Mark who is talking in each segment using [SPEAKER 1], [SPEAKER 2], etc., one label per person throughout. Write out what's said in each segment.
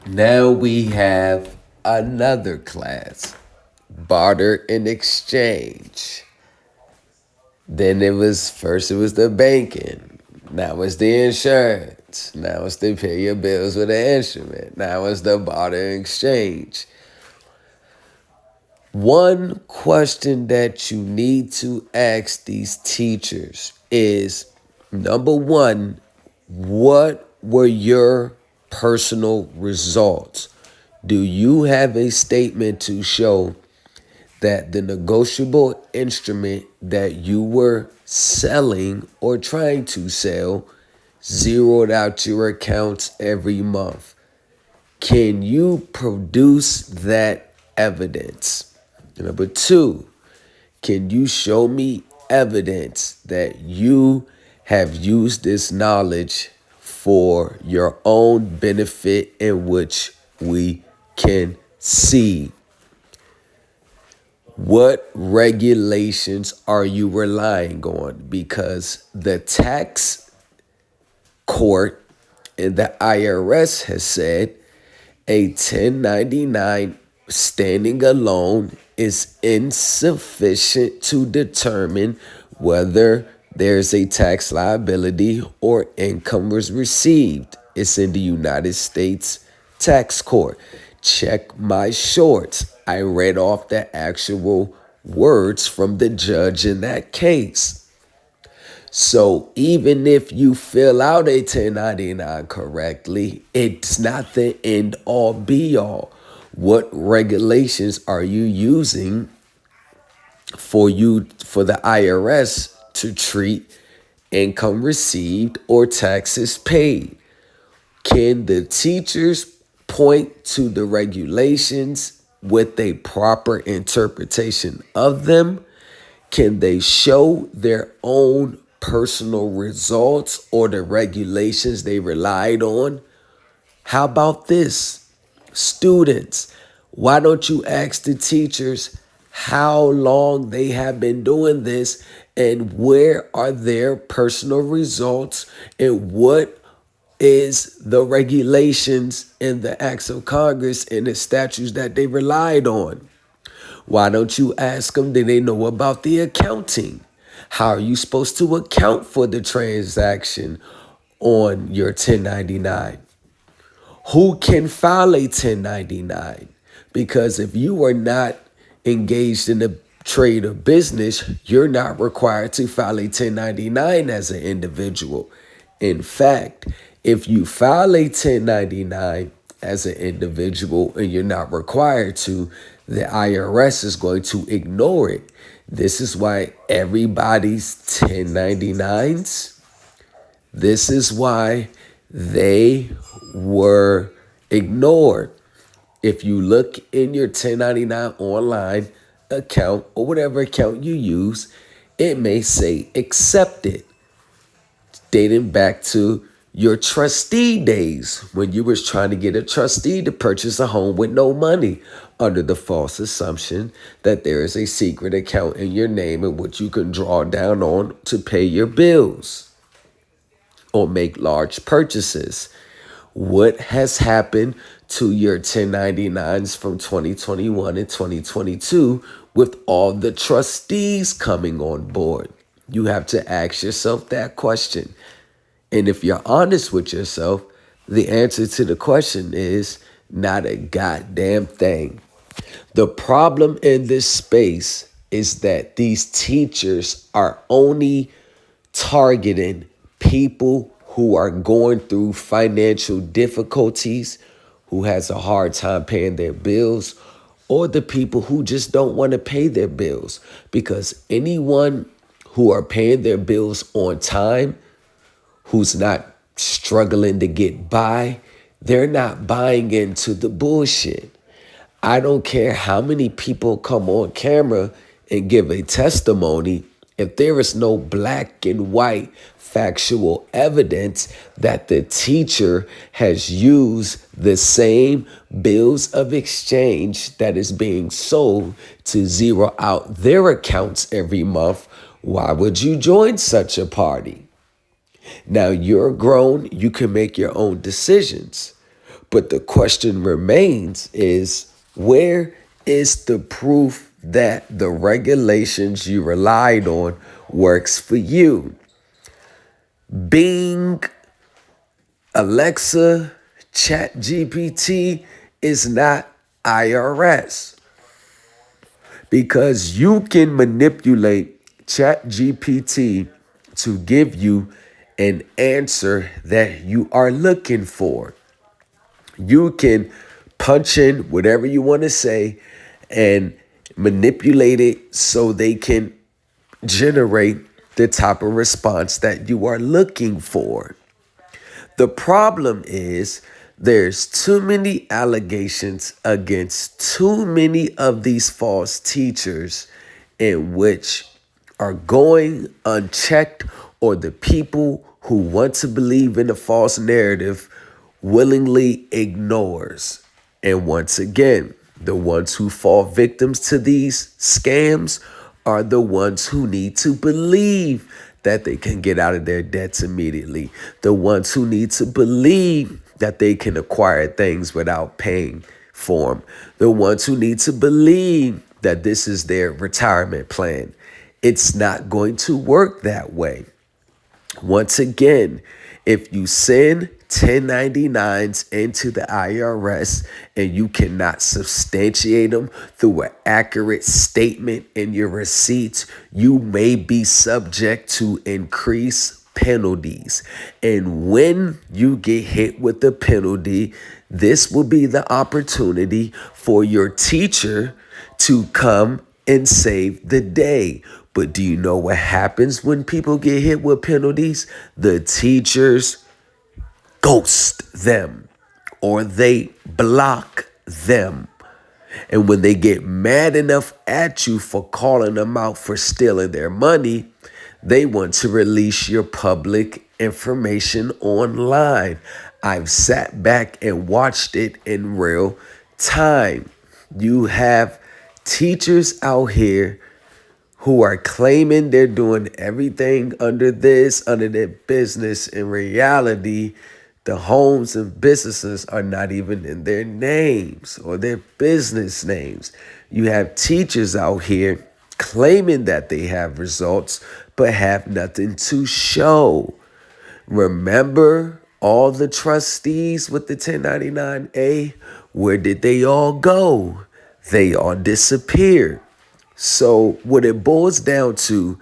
[SPEAKER 1] Now we have another class, barter and exchange. Then it was the banking. Now it's the insurance. Now it's to pay your bills with an instrument. Now it's the barter and exchange. One question that you need to ask these teachers is number one, what were your personal results? Do you have a statement to show that the negotiable instrument that you were selling or trying to sell zeroed out your accounts every month? Can you produce that evidence? Number two, can you show me evidence that you have used this knowledge for your own benefit in which we can see? What regulations are you relying on? Because the tax court and the IRS has said a 1099 standing alone is insufficient to determine whether there's a tax liability or income was received. It's in the United States Tax Court. Check my shorts. I read off the actual words from the judge in that case. So even if you fill out a 1099 correctly, it's not the end all be all. What regulations are you using for the IRS to treat income received or taxes paid? Can the teachers point to the regulations with a proper interpretation of them? Can they show their own personal results or the regulations they relied on? How about this? Students, why don't you ask the teachers how long they have been doing this and where are their personal results and what is the regulations and the acts of Congress and the statutes that they relied on? Why don't you ask them, do they know about the accounting? How are you supposed to account for the transaction on your 1099? Who can file a 1099? Because if you are not engaged in the trade or business, you're not required to file a 1099 as an individual. In fact, if you file a 1099 as an individual and you're not required to, the IRS is going to ignore it. This is why everybody's 1099s, this is why they were ignored. If you look in your 1099 online account or whatever account you use, it may say accepted, dating back to your trustee days when you was trying to get a trustee to purchase a home with no money under the false assumption that there is a secret account in your name in which you can draw down on to pay your bills or make large purchases. What has happened to your 1099s from 2021 and 2022 with all the trustees coming on board? You have to ask yourself that question. And if you're honest with yourself, the answer to the question is not a goddamn thing. The problem in this space is that these teachers are only targeting people who are going through financial difficulties, who has a hard time paying their bills, or the people who just don't want to pay their bills. Because anyone who are paying their bills on time, who's not struggling to get by, they're not buying into the bullshit. I don't care how many people come on camera and give a testimony. If there is no black and white factual evidence that the teacher has used the same bills of exchange that is being sold to zero out their accounts every month, why would you join such a party? Now you're grown, you can make your own decisions. But the question remains is, where is the proof that the regulations you relied on works for you? Bing, Alexa, ChatGPT is not IRS, because you can manipulate ChatGPT to give you an answer that you are looking for. You can punch in whatever you want to say and manipulate it so they can generate the type of response that you are looking for. The problem is there's too many allegations against too many of these false teachers in which are going unchecked, or the people who want to believe in the false narrative willingly ignores. And once again, the ones who fall victims to these scams are the ones who need to believe that they can get out of their debts immediately. The ones who need to believe that they can acquire things without paying for them. The ones who need to believe that this is their retirement plan. It's not going to work that way. Once again, if you send 1099s into the IRS and you cannot substantiate them through an accurate statement in your receipts, you may be subject to increased penalties. And when you get hit with the penalty, this will be the opportunity for your teacher to come and save the day. But do you know what happens when people get hit with penalties? The teachers ghost them, or they block them. And when they get mad enough at you for calling them out for stealing their money, they want to release your public information online. I've sat back and watched it in real time. You have teachers out here who are claiming they're doing everything under their business. In reality, the homes and businesses are not even in their names or their business names. You have teachers out here claiming that they have results, but have nothing to show. Remember all the trustees with the 1099A? Where did they all go? They all disappeared. So what it boils down to,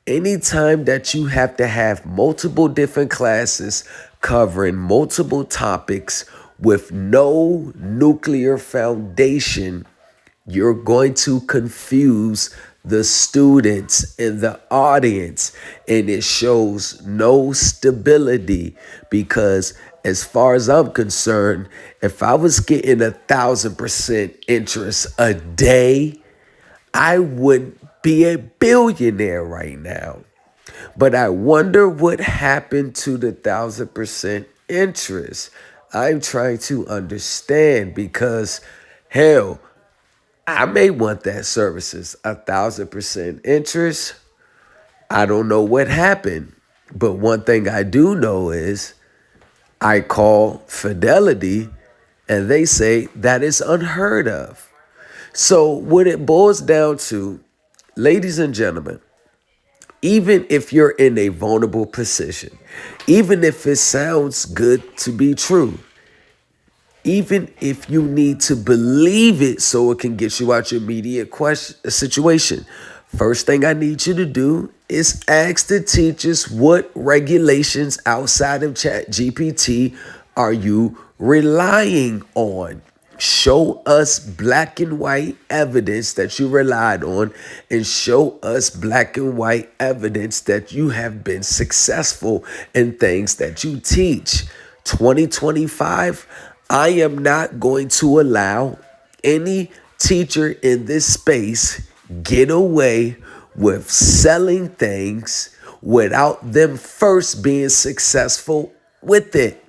[SPEAKER 1] anytime that you have to have multiple different classes covering multiple topics with no nuclear foundation, you're going to confuse the students in the audience, and it shows no stability. Because as far as I'm concerned, if I was getting 1,000% interest a day, I would be a billionaire right now. But I wonder what happened to the 1,000% interest. I'm trying to understand, because hell, I may want that services. 1,000% interest. I don't know what happened. But one thing I do know is I call Fidelity and they say that is unheard of. So what it boils down to, ladies and gentlemen, even if you're in a vulnerable position, even if it sounds good to be true, even if you need to believe it so it can get you out your immediate situation, first thing I need you to do is ask the teachers, what regulations outside of ChatGPT are you relying on? Show us black and white evidence that you relied on, and show us black and white evidence that you have been successful in things that you teach. 2025, I am not going to allow any teacher in this space get away with selling things without them first being successful with it.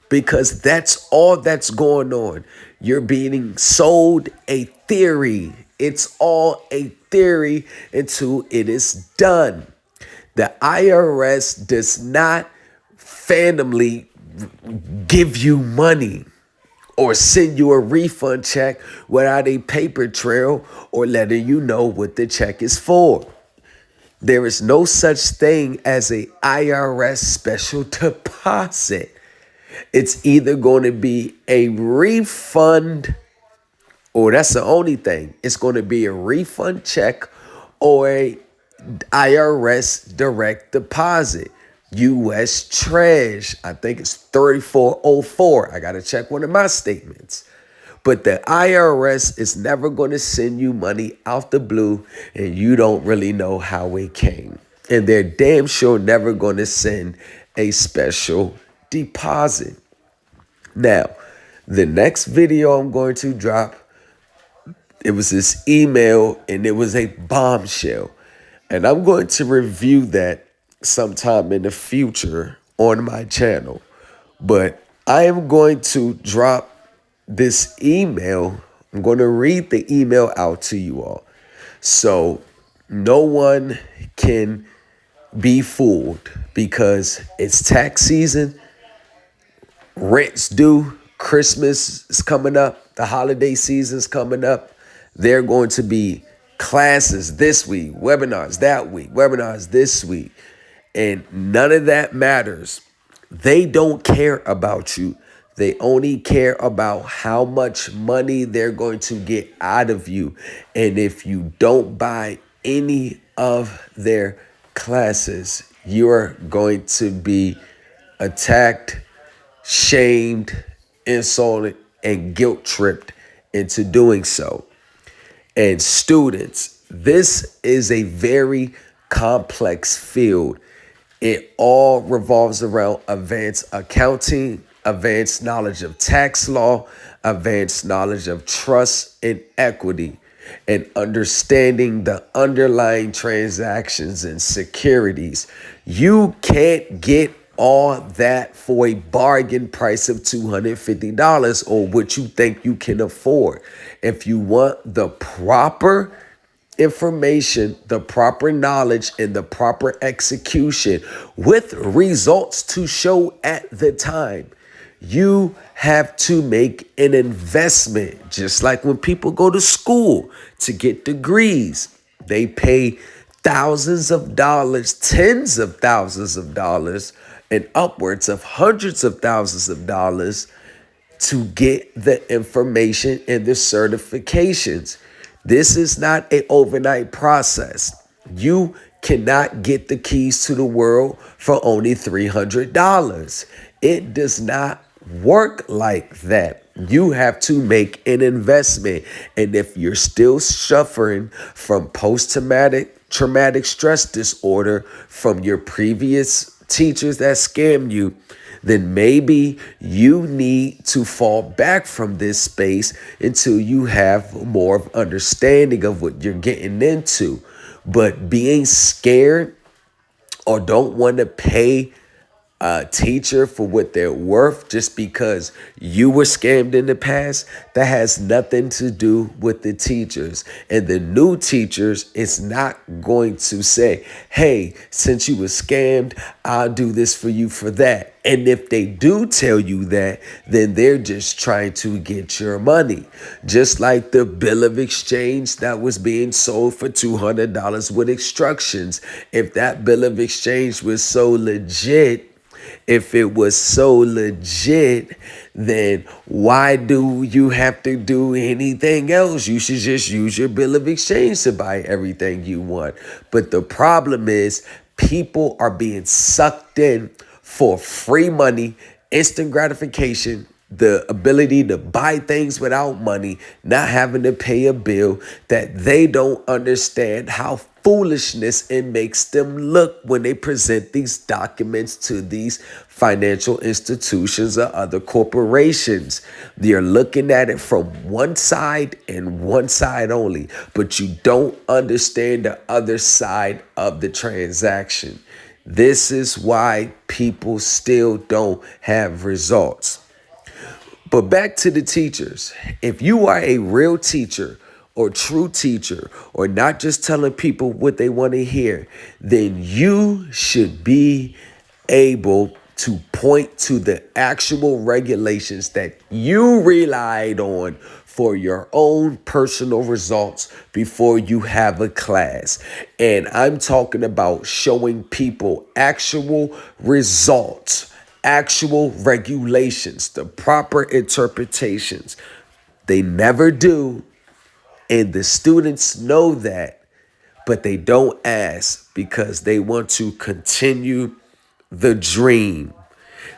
[SPEAKER 1] Because that's all that's going on. You're being sold a theory. It's all a theory until it is done. The IRS does not randomly give you money. or send you a refund check without a paper trail or letting you know what the check is for. There is no such thing as a IRS special deposit. It's either going to be a refund, or that's the only thing. It's going to be a refund check or a IRS direct deposit. U.S. Trash. I think it's 3404. I got to check one of my statements. But the IRS is never going to send you money out the blue and you don't really know how it came. And they're damn sure never going to send a special deposit. Now, the next video I'm going to drop, it was this email and it was a bombshell. And I'm going to review that sometime in the future on my channel. But I am going to drop this email. I'm going to read the email out to you all, so no one can be fooled, because it's tax season, rent's due, Christmas is coming up, the holiday season's coming up. There are going to be classes this week, webinars that week, webinars this week, and none of that matters. They don't care about you. They only care about how much money they're going to get out of you. And if you don't buy any of their classes, you're going to be attacked, shamed, insulted, and guilt tripped into doing so. And students, this is a very complex field. It all revolves around advanced accounting, advanced knowledge of tax law, advanced knowledge of trust and equity, and understanding the underlying transactions and securities. You can't get all that for a bargain price of $250 or what you think you can afford. If you want the proper information, the proper knowledge, and the proper execution with results to show at the time, you have to make an investment. Just like when people go to school to get degrees, they pay thousands of dollars, tens of thousands of dollars, and upwards of hundreds of thousands of dollars to get the information and the certifications. This is not an overnight process. You cannot get the keys to the world for only $300. It does not work like that. You have to make an investment. And if you're still suffering from post-traumatic stress disorder from your previous teachers that scammed you, then maybe you need to fall back from this space until you have more of understanding of what you're getting into. But being scared or don't want to pay a teacher for what they're worth just because you were scammed in the past, that has nothing to do with the teachers. And the new teachers is not going to say, hey, since you were scammed, I'll do this for you for that. And if they do tell you that, then they're just trying to get your money. Just like the bill of exchange that was being sold for $200 with instructions. If that bill of exchange was so legit, if it was so legit, then why do you have to do anything else? You should just use your bill of exchange to buy everything you want. But the problem is people are being sucked in for free money, instant gratification, the ability to buy things without money, not having to pay a bill, that they don't understand how foolishness it makes them look when they present these documents to these financial institutions or other corporations. You're looking at it from one side and one side only, but you don't understand the other side of the transaction. This is why people still don't have results. But back to the teachers. If you are a real teacher or true teacher, or not just telling people what they want to hear, then you should be able to point to the actual regulations that you relied on for your own personal results before you have a class. And I'm talking about showing people actual results, actual regulations, the proper interpretations. They never do. And the students know that, but they don't ask because they want to continue the dream.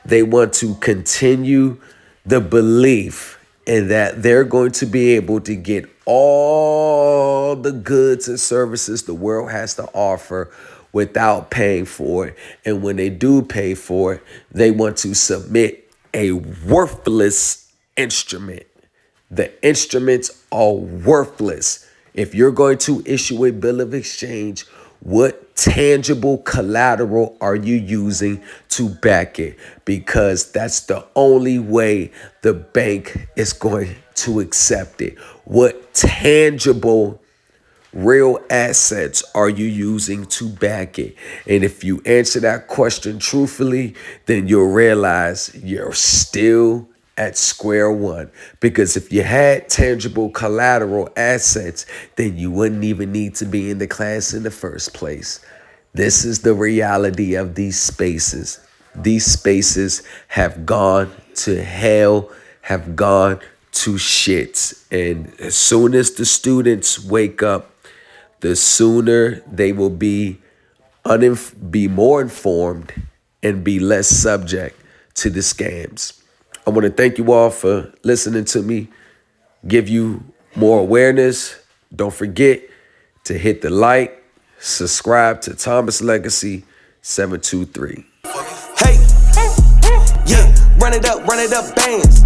[SPEAKER 1] They want to continue the belief in that they're going to be able to get all the goods and services the world has to offer without paying for it. And when they do pay for it, they want to submit a worthless instrument. The instruments are worthless. If you're going to issue a bill of exchange, what tangible collateral are you using to back it? Because that's the only way the bank is going to accept it. What tangible real assets are you using to back it? And if you answer that question truthfully, then you'll realize you're still at square one. Because if you had tangible collateral assets, then you wouldn't even need to be in the class in the first place. This is the reality of these spaces. These spaces have gone to hell, have gone to shits. And as soon as the students wake up, the sooner they will be more informed and be less subject to the scams. I want to thank you all for listening to me, give you more awareness. Don't forget to hit the like, subscribe to Thomas Legacy 723.
[SPEAKER 2] Hey, yeah, run it up, bands.